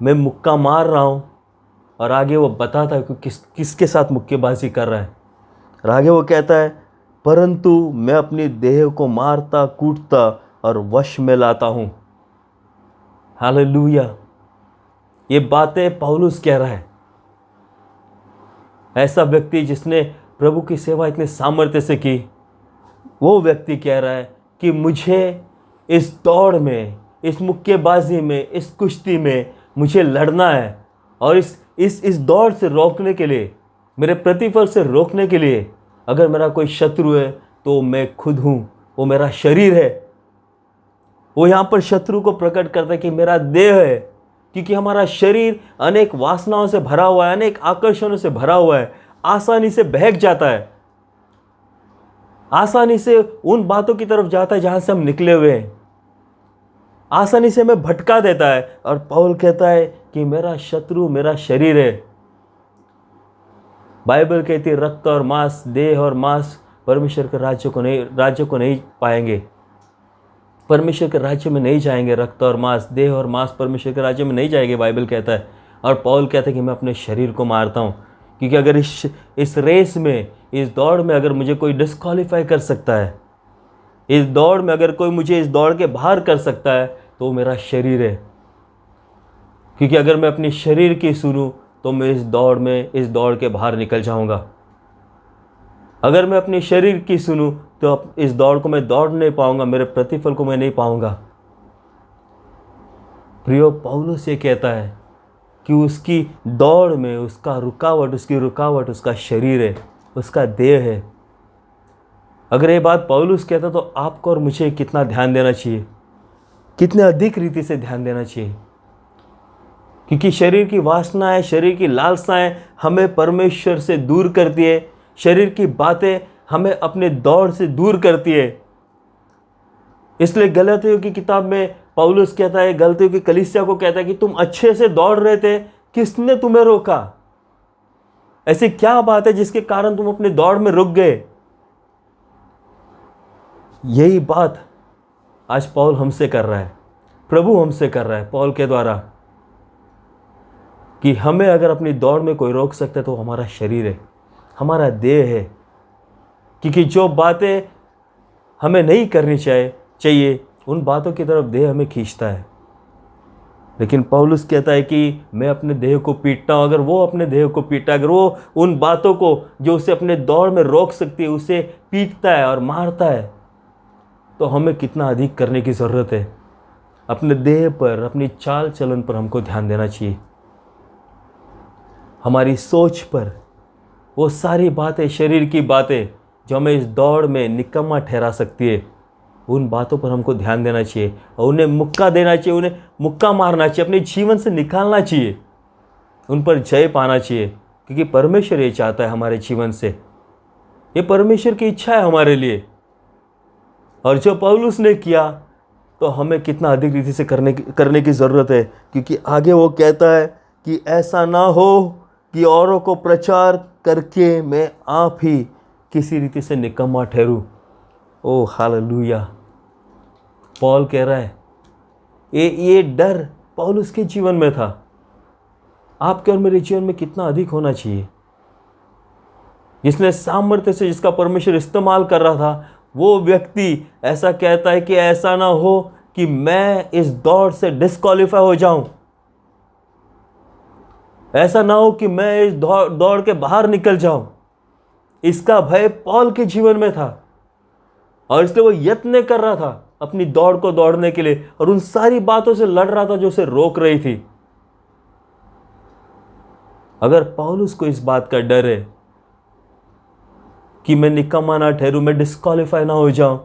मैं मुक्का मार रहा हूं। और आगे वो बताता है कि किसके साथ मुक्केबाजी कर रहा है। और आगे वो कहता है परंतु मैं अपनी देह को मारता कूटता और वश में लाता हूं। हालेलुया। ये बातें पौलुस कह रहा है। ऐसा व्यक्ति जिसने प्रभु की सेवा इतने सामर्थ्य से की, वो व्यक्ति कह रहा है कि मुझे इस दौड़ में, इस मुक्केबाजी में, इस कुश्ती में मुझे लड़ना है। और इस दौड़ से रोकने के लिए, मेरे प्रतिफल से रोकने के लिए, अगर मेरा कोई शत्रु है तो मैं खुद हूं, वो मेरा शरीर है। वो यहाँ पर शत्रु को प्रकट करता है कि मेरा देह है, क्योंकि हमारा शरीर अनेक वासनाओं से भरा हुआ है, अनेक आकर्षणों से भरा हुआ है, आसानी से बहक जाता है, आसानी से उन बातों की तरफ जाता है जहां से हम निकले हुए हैं, आसानी से हमें भटका देता है। और पौल कहता है कि मेरा शत्रु मेरा शरीर है। बाइबल कहती है रक्त और मांस, देह और मांस परमेश्वर के राज्य को नहीं पाएंगे, परमेश्वर के राज्य में नहीं जाएंगे। रक्त और मांस, देह और मांस परमेश्वर के राज्य में नहीं जाएंगे, बाइबल कहता है। और पौल कहता है कि मैं अपने शरीर को मारता हूँ, क्योंकि अगर इस रेस में, इस दौड़ में अगर मुझे कोई डिस्क्वालीफाई कर सकता है, इस दौड़ में अगर कोई मुझे इस दौड़ के बाहर कर सकता है तो मेरा शरीर है। क्योंकि अगर मैं अपने शरीर की सुनूं तो मैं इस दौड़ के बाहर निकल जाऊंगा। अगर मैं अपने शरीर की सुनूं तो इस दौड़ को मैं दौड़ नहीं पाऊंगा, मेरे प्रतिफल को मैं नहीं पाऊंगा। प्रियो, पौलुस ये कहता है कि उसकी दौड़ में उसकी रुकावट उसका शरीर है, उसका देह है। अगर ये बात पौलुस कहता तो आपको और मुझे कितना ध्यान देना चाहिए, कितने अधिक रीति से ध्यान देना चाहिए। क्योंकि शरीर की वासनाएं, शरीर की लालसाएं हमें परमेश्वर से दूर करती है। शरीर की बातें हमें अपने दौड़ से दूर करती है। इसलिए गलातियों की किताब में पौलुस कहता है, गलातियों की कलीसिया को कहता है कि तुम अच्छे से दौड़ रहे थे, किसने तुम्हें रोका? ऐसी क्या बात है जिसके कारण तुम अपने दौड़ में रुक गए? यही बात आज पौल हमसे कर रहा है, प्रभु हमसे कर रहा है पौल के द्वारा, कि हमें अगर अपनी दौड़ में कोई रोक सकता है तो हमारा शरीर है, हमारा देह है। क्योंकि जो बातें हमें नहीं करनी चाहिए उन बातों की तरफ देह हमें खींचता है। लेकिन पौलुस कहता है कि मैं अपने देह को पीटता हूँ। अगर वो अपने देह को पीटता है, अगर वो उन बातों को जो उसे अपने दौड़ में रोक सकती है उसे पीटता है और मारता है, तो हमें कितना अधिक करने की ज़रूरत है। अपने देह पर, अपनी चाल चलन पर हमको ध्यान देना चाहिए, हमारी सोच पर। वो सारी बातें, शरीर की बातें जो हमें इस दौड़ में निकम्मा ठहरा सकती है, उन बातों पर हमको ध्यान देना चाहिए और उन्हें मुक्का देना चाहिए, उन्हें मुक्का मारना चाहिए, अपने जीवन से निकालना चाहिए, उन पर जय पाना चाहिए। क्योंकि परमेश्वर ये चाहता है हमारे जीवन से, ये परमेश्वर की इच्छा है हमारे लिए। और जो पौलुस ने किया तो हमें कितना अधिक रीति से करने की ज़रूरत है। क्योंकि आगे वो कहता है कि ऐसा ना हो कि औरों को प्रचार करके मैं आप ही किसी रीति से निकम्मा ठहरूं। ओ हालेलुया! पौल कह रहा है, ये डर पौलुस के जीवन में था, आपके और मेरे जीवन में कितना अधिक होना चाहिए। जिसने सामर्थ्य से, जिसका परमेश्वर इस्तेमाल कर रहा था, वो व्यक्ति ऐसा कहता है कि ऐसा ना हो कि मैं इस दौड़ से डिस्क्वालीफाई हो जाऊं, ऐसा ना हो कि मैं इस दौड़ के बाहर निकल जाऊं। इसका भय पौल के जीवन में था और इसलिए वो यत्न कर रहा था अपनी दौड़ को दौड़ने के लिए और उन सारी बातों से लड़ रहा था जो उसे रोक रही थी। अगर पौलुस को इस बात का डर है कि मैं निकम्मा ना ठहरूं, मैं डिस्क्वालीफाई ना हो जाऊं,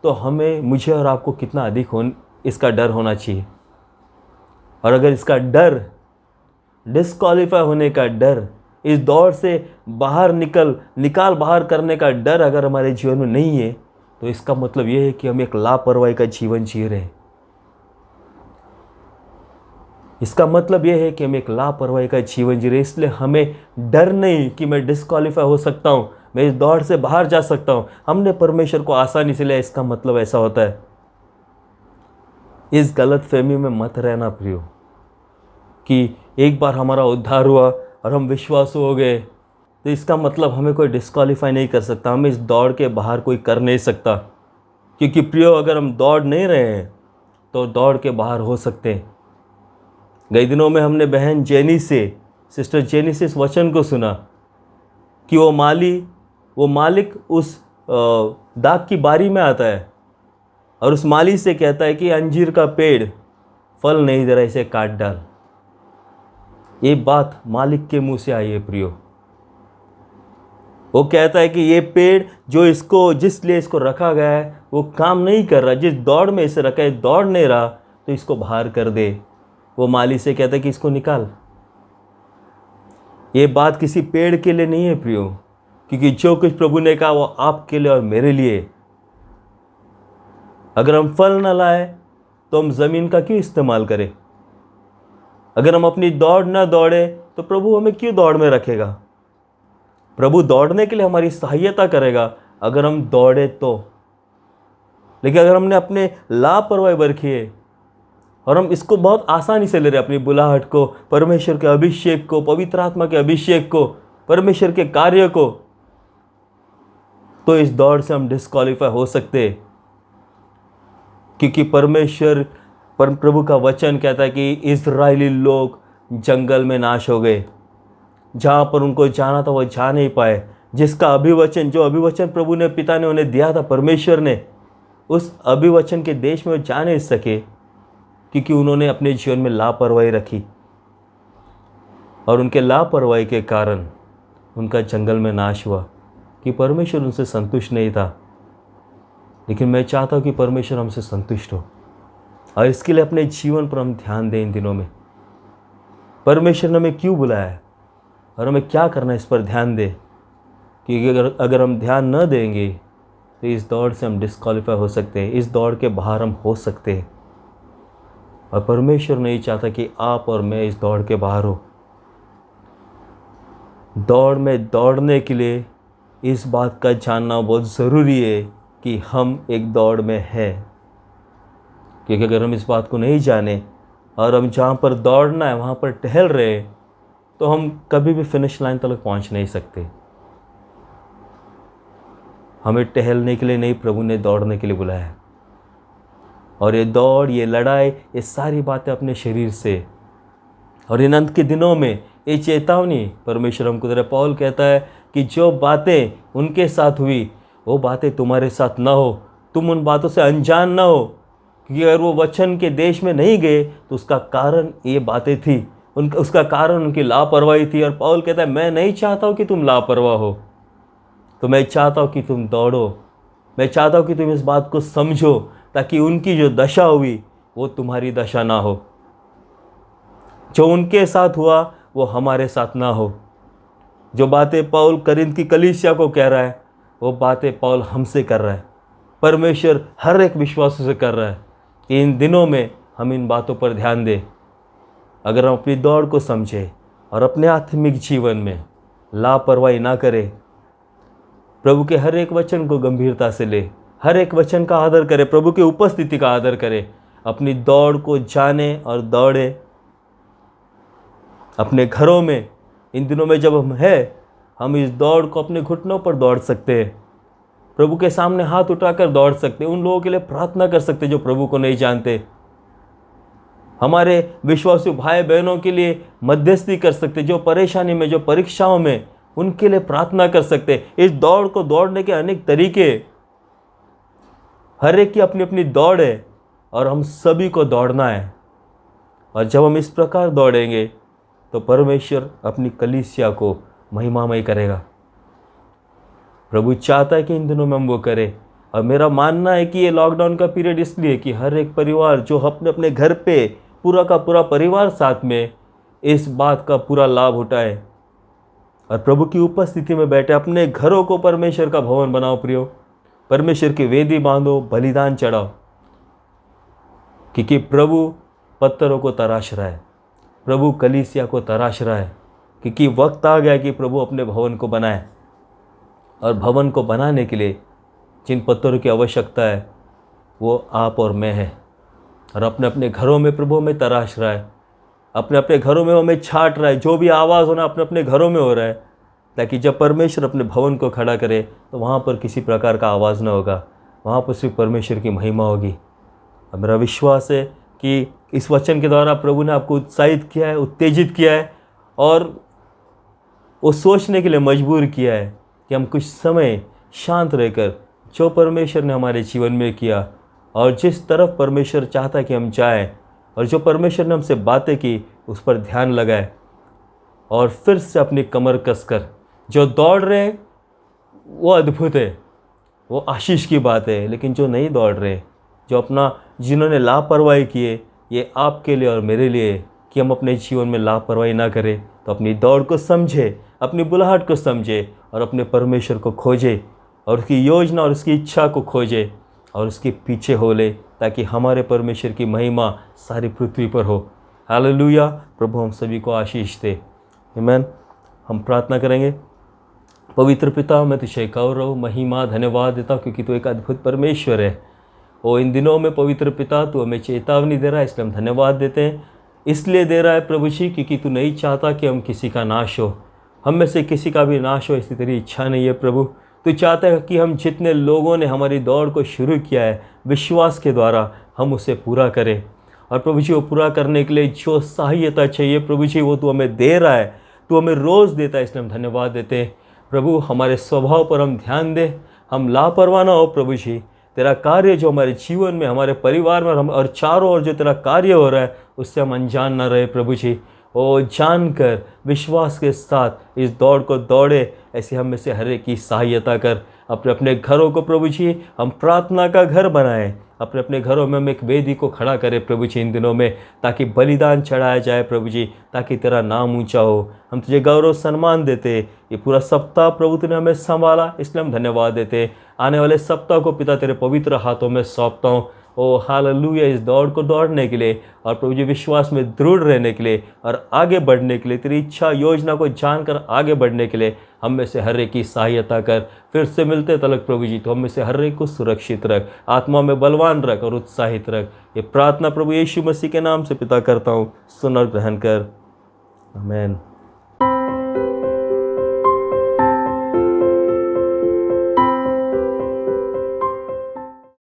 तो हमें, मुझे और आपको कितना अधिक इसका डर होना चाहिए। और अगर इसका डर, डिस्क्वालीफाई होने का डर, इस दौड़ से बाहर निकाल बाहर करने का डर अगर हमारे जीवन में नहीं है, तो इसका मतलब यह है कि हम एक लापरवाही का जीवन जी रहे हैं। इसका मतलब यह है कि हम एक लापरवाही का जीवन जी रहे। इसलिए हमें डर नहीं कि मैं डिस्क्वालीफाई हो सकता हूं, मैं इस दौड़ से बाहर जा सकता हूं। हमने परमेश्वर को आसानी से लिया, इसका मतलब ऐसा होता है। इस गलत फहमी में मत रहना प्रियो, कि एक बार हमारा उद्धार हुआ और हम विश्वासु हो गए तो इसका मतलब हमें कोई डिस्क्वालीफाई नहीं कर सकता, हमें इस दौड़ के बाहर कोई कर नहीं सकता। क्योंकि प्रियो, अगर हम दौड़ नहीं रहे हैं तो दौड़ के बाहर हो सकते हैं। कई दिनों में हमने बहन जेनी से, सिस्टर जेनी से इस वचन को सुना कि वो मालिक उस दाग की बारी में आता है और उस माली से कहता है कि अंजीर का पेड़ फल नहीं दे रहा, इसे काट डाल। ये बात मालिक के मुंह से आई है प्रियो। वो कहता है कि ये पेड़ जो जिसलिए इसको रखा गया है वो काम नहीं कर रहा, जिस दौड़ में इसे रखा है दौड़ नहीं रहा, तो इसको बाहर कर दे। वो माली से कहता है कि इसको निकाल। ये बात किसी पेड़ के लिए नहीं है प्रियो, क्योंकि जो कुछ प्रभु ने कहा वो आपके लिए और मेरे लिए। अगर हम फल न लाए तो हम ज़मीन का क्यों इस्तेमाल करें? अगर हम अपनी दौड़ न दौड़े तो प्रभु हमें क्यों दौड़ में रखेगा? प्रभु दौड़ने के लिए हमारी सहायता करेगा अगर हम दौड़े तो। लेकिन अगर हमने अपने लापरवाही बरखी है और हम इसको बहुत आसानी से ले रहे हैं, अपनी बुलाहट को, परमेश्वर के अभिषेक को, पवित्र आत्मा के अभिषेक को, परमेश्वर के कार्य को, तो इस दौड़ से हम डिस्क्वालीफाई हो सकते हैं। क्योंकि प्रभु का वचन कहता है कि इस्राएली लोग जंगल में नाश हो गए, जहाँ पर उनको जाना था वो जा नहीं पाए। जो अभिवचन प्रभु ने, पिता ने उन्हें दिया था, परमेश्वर ने, उस अभिवचन के देश में वो जा नहीं सके क्योंकि उन्होंने अपने जीवन में लापरवाही रखी और उनके लापरवाही के कारण उनका जंगल में नाश हुआ कि परमेश्वर उनसे संतुष्ट नहीं था। लेकिन मैं चाहता हूँ कि परमेश्वर हमसे संतुष्ट हो और इसके लिए अपने जीवन पर हम ध्यान दें। इन दिनों में परमेश्वर ने हमें क्यों बुलाया है और हमें क्या करना है, इस पर ध्यान दें। कि अगर हम ध्यान न देंगे तो इस दौड़ से हम डिस्क्वालीफाई हो सकते हैं, इस दौड़ के बाहर हम हो सकते हैं। और परमेश्वर नहीं चाहता कि आप और मैं इस दौड़ के बाहर हो। दौड़ में दौड़ने के लिए इस बात का जानना बहुत ज़रूरी है कि हम एक दौड़ में हैं। क्योंकि अगर हम इस बात को नहीं जाने और हम जहाँ पर दौड़ना है वहाँ पर टहल रहे, तो हम कभी भी फिनिश लाइन तक पहुँच नहीं सकते। हमें टहलने के लिए नहीं, प्रभु ने दौड़ने के लिए बुलाया है। और ये दौड़, ये लड़ाई, ये सारी बातें अपने शरीर से। और इन अंत के दिनों में ये चेतावनी परमेश्वर हमको दे रहा है। पौल कहता है कि जो बातें उनके साथ हुई वो बातें तुम्हारे साथ ना हो, तुम उन बातों से अनजान ना हो। क्योंकि अगर वो वचन के देश में नहीं गए तो उसका कारण ये बातें थी, उसका कारण उनकी लापरवाही थी। और पौल कहता है मैं नहीं चाहता हूँ कि तुम लापरवाह हो, तो मैं चाहता हूँ कि तुम दौड़ो। मैं चाहता हूँ कि तुम इस बात को समझो, ताकि उनकी जो दशा हुई वो तुम्हारी दशा ना हो। जो उनके साथ हुआ वो हमारे साथ ना हो। जो बातें पौल करिन्थ की कलीसिया को कह रहा है वो बातें पौल हमसे कर रहा है, परमेश्वर हर एक विश्वासी से कर रहा है। इन दिनों में हम इन बातों पर ध्यान दें। अगर हम अपनी दौड़ को समझें और अपने आत्मिक जीवन में लापरवाही ना करें, प्रभु के हर एक वचन को गंभीरता से ले, हर एक वचन का आदर करें, प्रभु की उपस्थिति का आदर करें, अपनी दौड़ को जाने और दौड़े। अपने घरों में इन दिनों में जब हम इस दौड़ को अपने घुटनों पर दौड़ सकते हैं, प्रभु के सामने हाथ उठाकर दौड़ सकते हैं, उन लोगों के लिए प्रार्थना कर सकते हैं जो प्रभु को नहीं जानते। हमारे विश्वासी भाई बहनों के लिए मध्यस्थी कर सकते, जो परेशानी में, जो परीक्षाओं में, उनके लिए प्रार्थना कर सकते। इस दौड़ को दौड़ने के अनेक तरीके, हर एक की अपनी अपनी दौड़ है और हम सभी को दौड़ना है। और जब हम इस प्रकार दौड़ेंगे तो परमेश्वर अपनी कलीसिया को महिमामय करेगा। प्रभु चाहता है कि इन दिनों में हम वो करें। और मेरा मानना है कि ये लॉकडाउन का पीरियड इसलिए कि हर एक परिवार जो अपने अपने घर पे पूरा का पूरा परिवार साथ में इस बात का पूरा लाभ उठाए और प्रभु की उपस्थिति में बैठे। अपने घरों को परमेश्वर का भवन बनाओ प्रियो, परमेश्वर की वेदी बांधो, बलिदान चढ़ाओ। क्योंकि प्रभु पत्थरों को तराश रहा है, प्रभु कलीसिया को तराश रहा है। क्योंकि वक्त आ गया कि प्रभु अपने भवन को बनाए। और भवन को बनाने के लिए जिन पत्थरों की आवश्यकता है वो आप और मैं है। और अपने अपने घरों में प्रभु हमें तराश रहा है, अपने अपने घरों में हमें छाट रहा है। जो भी आवाज़ होना अपने अपने घरों में हो रहा है, ताकि जब परमेश्वर अपने भवन को खड़ा करे तो वहाँ पर किसी प्रकार का आवाज़ ना होगा, वहाँ पर सिर्फ परमेश्वर की महिमा होगी। और मेरा विश्वास है कि इस वचन के द्वारा प्रभु ने आपको उत्साहित किया है, उत्तेजित किया है और वो सोचने के लिए मजबूर किया है कि हम कुछ समय शांत रहकर जो परमेश्वर ने हमारे जीवन में किया और जिस तरफ परमेश्वर चाहता कि हम जाएं और जो परमेश्वर ने हमसे बातें की उस पर ध्यान लगाए। और फिर से अपनी कमर कसकर जो दौड़ रहे हैं वो अद्भुत है, वो आशीष की बात है। लेकिन जो नहीं दौड़ रहे, जो जिन्होंने लापरवाही किए, ये आपके लिए और मेरे लिए कि हम अपने जीवन में लापरवाही ना करें। तो अपनी दौड़ को समझे, अपनी बुलाहट को समझे और अपने परमेश्वर को खोजे और उसकी योजना और उसकी इच्छा को खोजे और उसके पीछे हो ले, ताकि हमारे परमेश्वर की महिमा सारी पृथ्वी पर हो। हालेलुया। प्रभु हम सभी को आशीष दे। आमीन। हम प्रार्थना करेंगे। पवित्र पिता, मैं तुझे गौरव, महिमा, धन्यवाद देता हूँ क्योंकि तू एक अद्भुत परमेश्वर है। और इन दिनों में पवित्र पिता तू हमें चेतावनी दे रहा है, इसलिए हम धन्यवाद देते हैं। इसलिए दे रहा है प्रभु जी क्योंकि तू नहीं चाहता कि हम किसी का नाश हो, हम में से किसी का भी नाश हो, ऐसी तेरी इच्छा नहीं है प्रभु। तू चाहता है कि हम जितने लोगों ने हमारी दौड़ को शुरू किया है विश्वास के द्वारा, हम उसे पूरा करें। और प्रभु जी वो पूरा करने के लिए जो सहायता चाहिए प्रभु जी वो तू हमें दे रहा है, तू हमें रोज़ देता है, इसलिए हम धन्यवाद देते हैं। प्रभु हमारे स्वभाव पर हम ध्यान दें, हम लापरवाह ना हो प्रभु जी। तेरा कार्य जो हमारे जीवन में, हमारे परिवार में और चारों ओर जो तेरा कार्य हो रहा है उससे हम अनजान ना रहे प्रभु जी। ओ जानकर विश्वास के साथ इस दौड़ को दौड़े, ऐसे हम में से हर एक की सहायता कर। अपने अपने घरों को प्रभु जी हम प्रार्थना का घर बनाएं, अपने अपने घरों में हम एक वेदी को खड़ा करें प्रभु जी इन दिनों में, ताकि बलिदान चढ़ाया जाए प्रभु जी, ताकि तेरा नाम ऊंचा हो। हम तुझे गौरव सम्मान देते। ये पूरा सप्ताह प्रभु तूने हमें संभाला, इसलिए हम धन्यवाद देते। आने वाले सप्ताह को पिता तेरे पवित्र हाथों में सौंपता हूँ। ओ हालेलुया, इस दौड़ को दौड़ने के लिए और प्रभु जी विश्वास में दृढ़ रहने के लिए और आगे बढ़ने के लिए, तेरी इच्छा योजना को जानकर आगे बढ़ने के लिए हम में से हर एक की सहायता कर। फिर से मिलते तलक प्रभु जी तो हम में से हर एक को सुरक्षित रख, आत्मा में बलवान रख और उत्साहित रख। ये प्रार्थना प्रभु यीशु मसीह के नाम से पिता करता हूँ, सुन और ग्रहण कर। आमीन।